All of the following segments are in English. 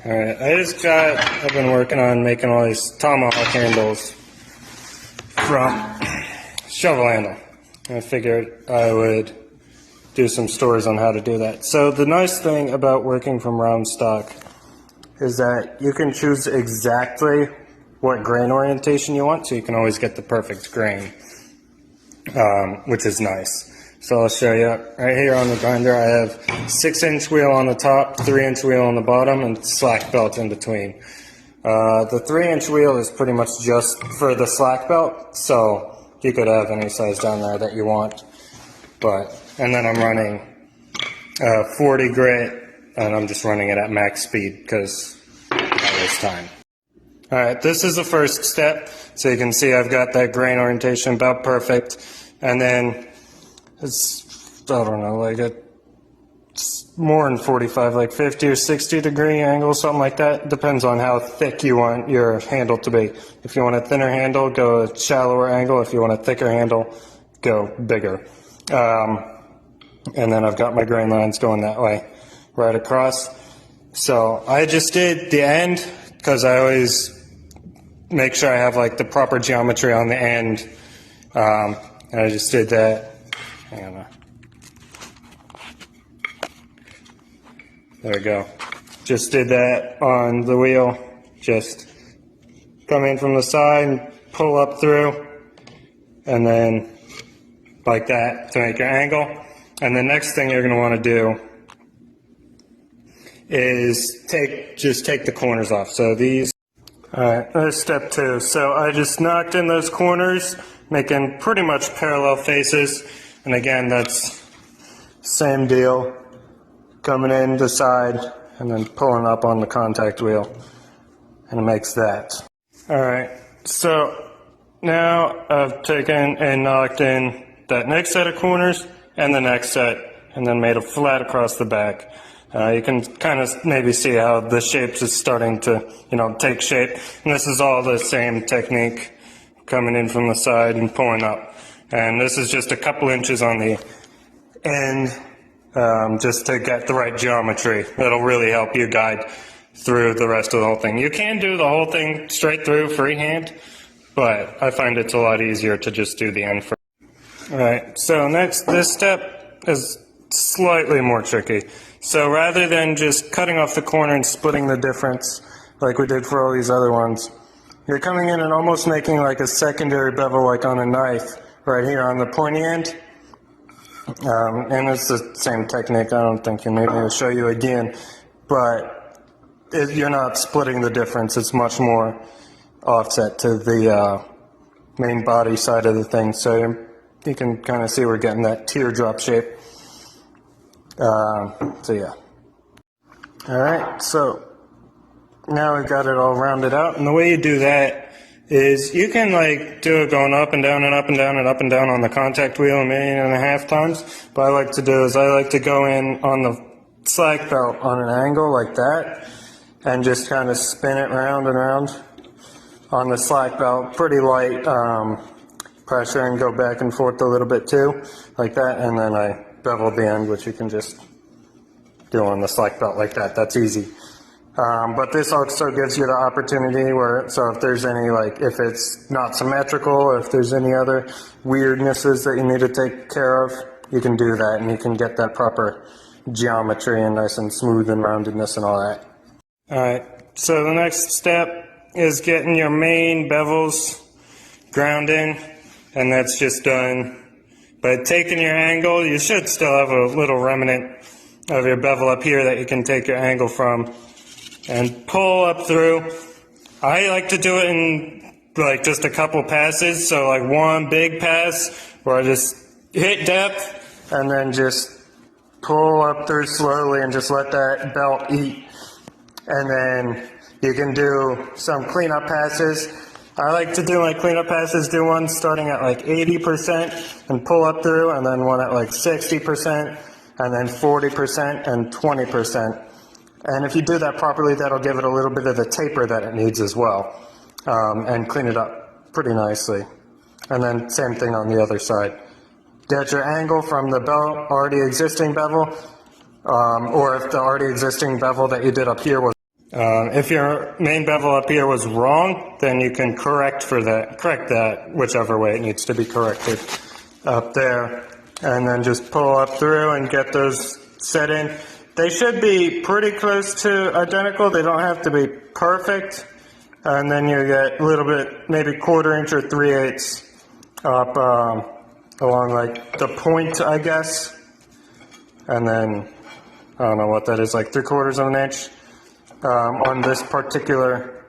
Alright, I've been working on making all these tomahawk handles from shovel handle. I figured I would do some stories on how to do that. So the nice thing about working from round stock is that you can choose exactly what grain orientation you want, so you can always get the perfect grain, which is nice. So I'll show you right here on the grinder. I have 6-inch wheel on the top, 3-inch wheel on the bottom, and slack belt in between. The 3-inch wheel is pretty much just for the slack belt, so you could have any size down there that you want. And then I'm running 40 grit, and I'm just running it at max speed because I waste time. Alright, this is the first step. So you can see I've got that grain orientation about perfect, and then it's, I don't know, like it's more than 45, like 50 or 60 degree angle, something like that. Depends on how thick you want your handle to be. If you want a thinner handle, go a shallower angle. If you want a thicker handle, go bigger. And then I've got my grain lines going that way, right across. So I just did the end, because I always make sure I have like the proper geometry on the end. And I just did that. Hang on. There we go. Just did that on the wheel. Just come in from the side, pull up through, and then like that to make your angle. And the next thing you're going to want to do is just take the corners off. So these. Alright, there's step 2. So I just knocked in those corners, making pretty much parallel faces. And again, that's same deal, coming in the side and then pulling up on the contact wheel, and it makes that. Alright, so now I've taken and knocked in that next set of corners and the next set, and then made a flat across the back. You can kind of maybe see how the shapes is starting to, take shape. And this is all the same technique, coming in from the side and pulling up. And this is just a couple inches on the end, just to get the right geometry. That'll really help you guide through the rest of the whole thing. You can do the whole thing straight through freehand, but I find it's a lot easier to just do the end first. Alright, so next, this step is slightly more tricky. So rather than just cutting off the corner and splitting the difference like we did for all these other ones, you're coming in and almost making like a secondary bevel like on a knife right here on the pointy end. And it's the same technique. I don't think you need me to show you again, but you're not splitting the difference. It's much more offset to the main body side of the thing. So you can kind of see we're getting that teardrop shape. So yeah. Alright, so now we've got it all rounded out, and the way you do that is you can like do it going up and down and up and down and up and down on the contact wheel 1.5 million times. What I like to do is I like to go in on the slack belt on an angle like that and just kind of spin it round and round on the slack belt, pretty light pressure, and go back and forth a little bit too, like that, and then I bevel the end, which you can just do on the slack belt like that. That's easy. But this also gives you the opportunity where, so if there's any, like, if it's not symmetrical, or if there's any other weirdnesses that you need to take care of, you can do that, and you can get that proper geometry and nice and smooth and roundedness and all that. Alright, so the next step is getting your main bevels ground in, and that's just done by taking your angle. You should still have a little remnant of your bevel up here that you can take your angle from and pull up through. I like to do it in like just a couple passes, so like one big pass where I just hit depth and then just pull up through slowly and just let that belt eat. And then you can do some cleanup passes. I like to do my cleanup passes, do one starting at like 80% and pull up through, and then one at like 60%, and then 40% and 20%. And if you do that properly, that'll give it a little bit of the taper that it needs as well, and clean it up pretty nicely. And then same thing on the other side. Get your angle from the already existing bevel, or if the already existing bevel that you did up here was. If your main bevel up here was wrong, then you can correct that whichever way it needs to be corrected up there, and then just pull up through and get those set in. They should be pretty close to identical. They don't have to be perfect. And then you get a little bit, maybe 1/4 inch or 3/8 up along like the point, I guess. And then, I don't know what that is, like 3/4 of an inch on this particular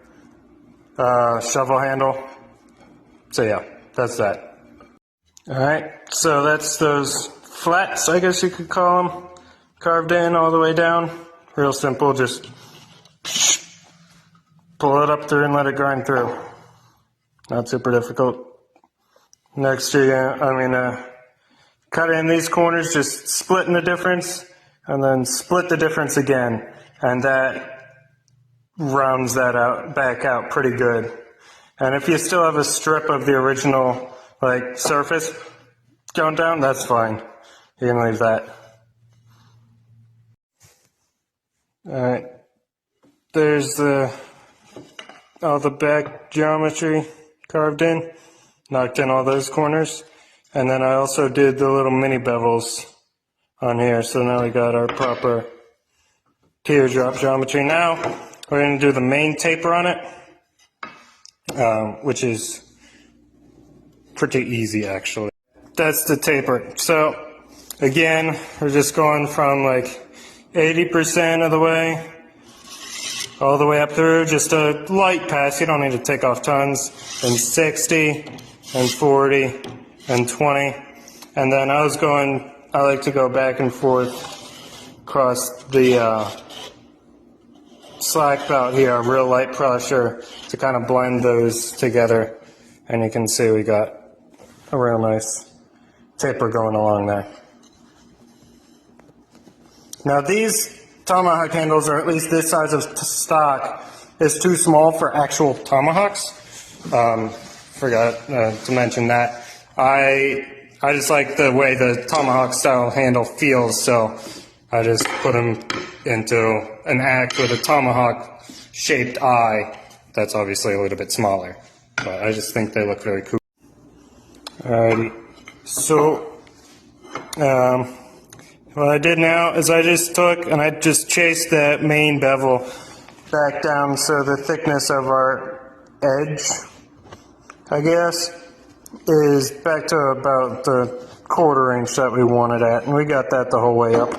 shovel handle. So yeah, that's that. Alright, so that's those flats, I guess you could call them, carved in all the way down. Real simple, just pull it up through and let it grind through. Not super difficult. Next, cut in these corners, just splitting the difference, and then split the difference again, and that rounds that out back out pretty good. And if you still have a strip of the original like surface going down, that's fine. You can leave that. Alright. There's all the back geometry carved in. Knocked in all those corners. And then I also did the little mini bevels on here. So now we got our proper teardrop geometry. Now we're going to do the main taper on it, which is pretty easy actually. That's the taper. So again, we're just going from like 80% of the way all the way up through, just a light pass. You don't need to take off tons. And 60 and 40 and 20. And then I like to go back and forth across the slack belt here, a real light pressure to kind of blend those together. And you can see we got a real nice taper going along there. Now these tomahawk handles, or at least this size of stock, is too small for actual tomahawks. Forgot to mention that. I just like the way the tomahawk style handle feels, so I just put them into an axe with a tomahawk shaped eye. That's obviously a little bit smaller, but I just think they look very cool. Alrighty, so what I did now is I just took and I just chased that main bevel back down so the thickness of our edge, I guess, is back to about the 1/4 inch that we wanted at, and we got that the whole way up.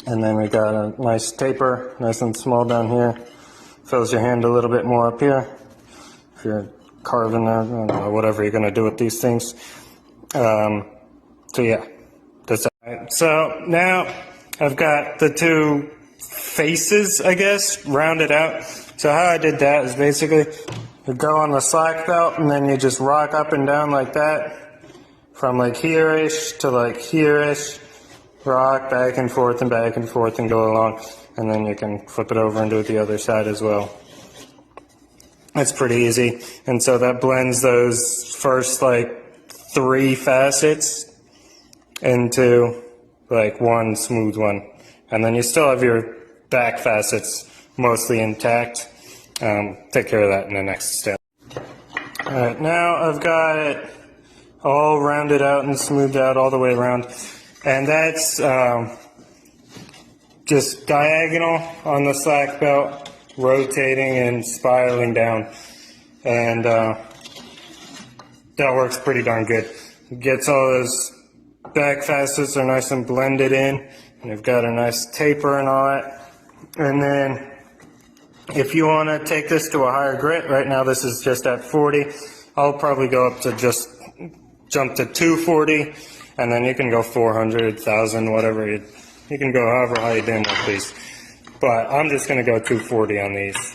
And then we got a nice taper, nice and small down here. Fills your hand a little bit more up here if you're carving or whatever you're going to do with these things. So yeah, that's that. So now I've got the two faces, I guess, rounded out. So how I did that is basically you go on the slack belt and then you just rock up and down like that from like here-ish to like here-ish. Rock back and forth and go along, and then you can flip it over and do it the other side as well. It's pretty easy, and so that blends those first like 3 facets into like one smooth one, and then you still have your back facets mostly intact. Take care of that in the next step. Alright, now I've got it all rounded out and smoothed out all the way around. And that's just diagonal on the slack belt, rotating and spiraling down. And that works pretty darn good. It gets all those back facets are nice and blended in. And you've got a nice taper and all that. And then if you want to take this to a higher grit, right now this is just at 40. I'll probably go up to just jump to 240. And then you can go 400, 1,000, whatever. You can go however high you damn well please. But I'm just going to go 240 on these.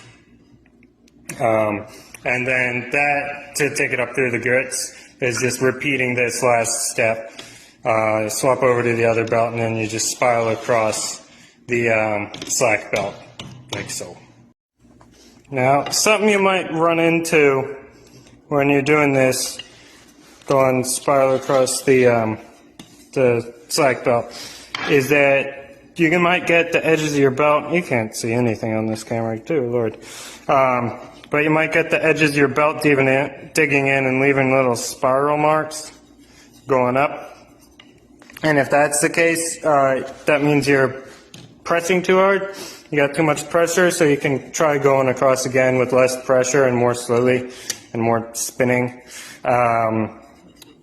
And then that, to take it up through the grits, is just repeating this last step. Swap over to the other belt, and then you just spiral across the slack belt, like so. Now, something you might run into when you're doing this, going spiral across the slack belt, is that you might get the edges of your belt. You can't see anything on this camera, too, Lord. But you might get the edges of your belt digging in and leaving little spiral marks going up. And if that's the case, that means you're pressing too hard. You got too much pressure, so you can try going across again with less pressure and more slowly and more spinning.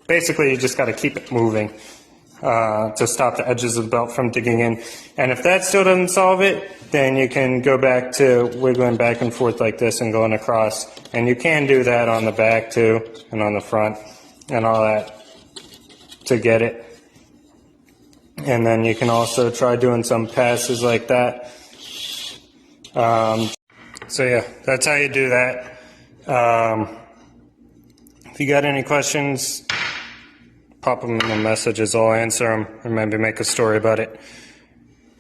Basically, you just got to keep it moving to stop the edges of the belt from digging in. And if that still doesn't solve it, then you can go back to wiggling back and forth like this and going across. And you can do that on the back too, and on the front and all that to get it. And then you can also try doing some passes like that. So yeah, that's how you do that. If you got any questions, pop them in the messages. I'll answer them or maybe make a story about it.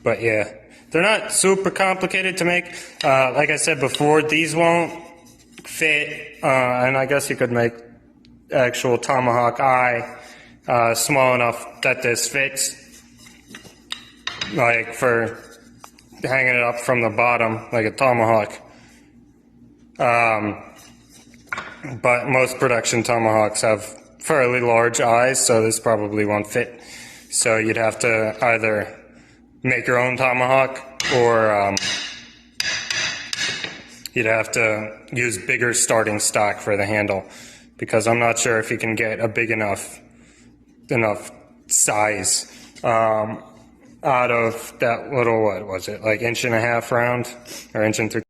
But yeah, they're not super complicated to make. Like I said before, these won't fit. And I guess you could make actual tomahawk eye small enough that this fits. Like for hanging it up from the bottom like a tomahawk. But most production tomahawks have fairly large eyes, so this probably won't fit. So you'd have to either make your own tomahawk or you'd have to use bigger starting stock for the handle, because I'm not sure if you can get a big enough size out of that little, what was it, like 1.5 inch round or 1.75 inches.